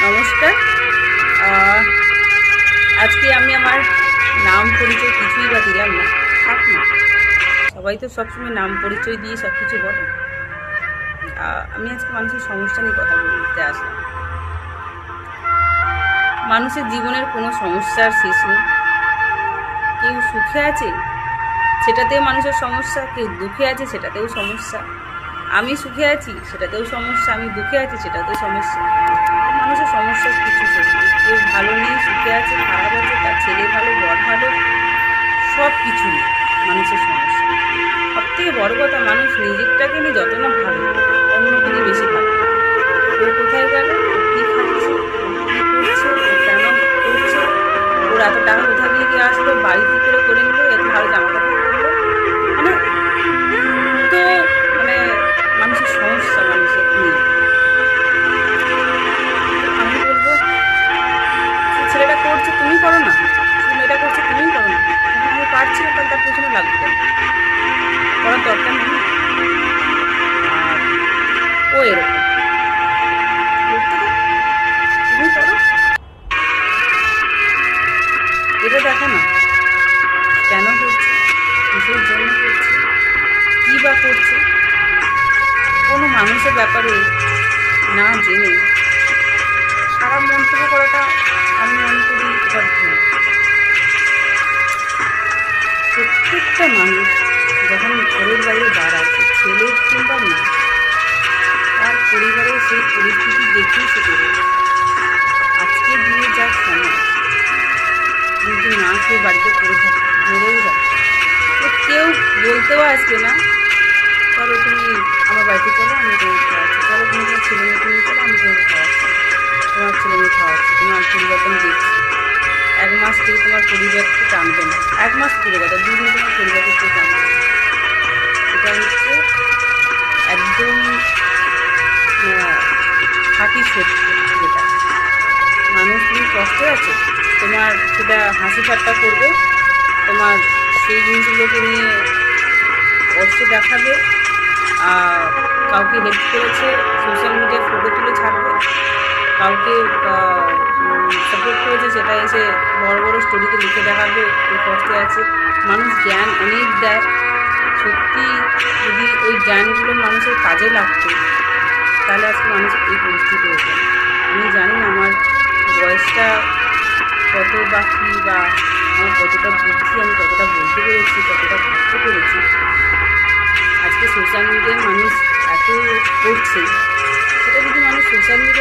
নমস্কার। আজকে আমি আমার নাম পরিচয় কিছুই বা দিলাম না, থাক না, সবাই তো সবসময় নাম পরিচয় দিয়ে সব কিছু বলে। আমি আজকে মানুষের সমস্যা নিয়ে কথা বলতে আসলাম। মানুষের জীবনের কোনো সমস্যার শেষ নেই। কেউ সুখে আছে সেটাতেও মানুষের সমস্যা, কেউ দুঃখে আছে সেটাতেও সমস্যা। আমি সুখে আছি সেটাতেও সমস্যা, আমি দুঃখে আছি সেটাতেও সমস্যা। মানুষের সমস্যার কিছু শেষ নেই। কেউ ভালো নেই, সুখে আছে, খারাপ আছে, তার ছেলে ভালো, বর ভালো, সব কিছু নেই মানুষের সমস্যা। সব থেকে বড় কথা, মানুষ নিজেরটাকে নিয়ে যত না ভালো, অন্যকে নিয়ে বেশি ভালো। ও কোথায় গেল, ও কী খাচ্ছে, ও কী করছে, ও কেন করছে, ওর এত টাকা কোথা দিয়ে গিয়ে আসলো, বাড়ি কী করে নিল, এত ভালো জামা কাপড় পরলো, মানে তো মানে মানুষের সমস্যা মানুষের নিয়ে। আমি বলবো, সে ছেলেটা করছে তুমি করো না, সে মেয়েটা করছে তুমিই করো না। আমি পারছি না, তাহলে তার পেছনে লাগবে কেন? করার দরকার নেই। আর ও এরকম করতে দাও, তুমি করো। এটা দেখো না কেন করছে, কিসের জন্য করছে, কী বা করছে। কোনো মানুষের ব্যাপারে না জেনে খারাপ মন্তব্য করাটা আমি মনে করি এটা ভুল। প্রত্যেকটা মানুষ যখন ঘরের বাইরে দাঁড়ায়, ছেলে কিংবা মেয়ে, তার পরিবারের সেই পরিস্থিতি দেখেই সে বেরোবে। আজকের দিনে যা সময়, কিন্তু না খেয়ে বাড়িতে পড়ে থাকে, মরেও যাবে, তো কেউ বলতেও আসবে না, চলো তুমি আমার বাড়িতে চলো, আমি তোমাকে খাওয়াচ্ছি, চলো তুমি তোমার ছেলে মেয়েকে নিয়ে চলো, আমি তোমাকে খাওয়াচ্ছি, তোমার ছেলে মেয়ে খাওয়াচ্ছি, তোমার পরিবর্তন দেখছি। 1 মাস থেকে তোমার পরিবারকে টানবে না, 1 মাস পুরো কথা, 2 দিন তোমার পরিবারকে কেউ টানবে না। এটা হচ্ছে একদম খাঁটি সত্য। যেটা মানুষ, তুমি কষ্টে আছো, তোমার সেটা হাসি ঠাট্টা করবে, তোমার সেই জিনিসগুলোকে নিয়ে কষ্ট দেখাবে, আর কাউকে হেল্প করেছে সোশ্যাল মিডিয়ায় ফটো তুলে ছাড়বে, কাউকে সাপোর্ট করেছে সেটা এসে বড় বড় স্টোরিতে লিখে দেখাবে ওই কষ্টে আছে। মানুষ জ্ঞান অনেক দেয়, সত্যি যদি ওই জ্ঞানগুলো মানুষের কাজে লাগতো তাহলে আজকে মানুষ এই পরিস্থিতি হতো। আমি জানি না আমার বয়সটা কত বা কী, বা আমার কতটা বুদ্ধি, আমি কতটা বলতে পেরেছি, কতটা বুঝতে পেরেছি। আজকে সোশ্যাল মিডিয়ায় মানুষ এত করছে, সেটা যদি মানুষ সোশ্যাল মিডিয়া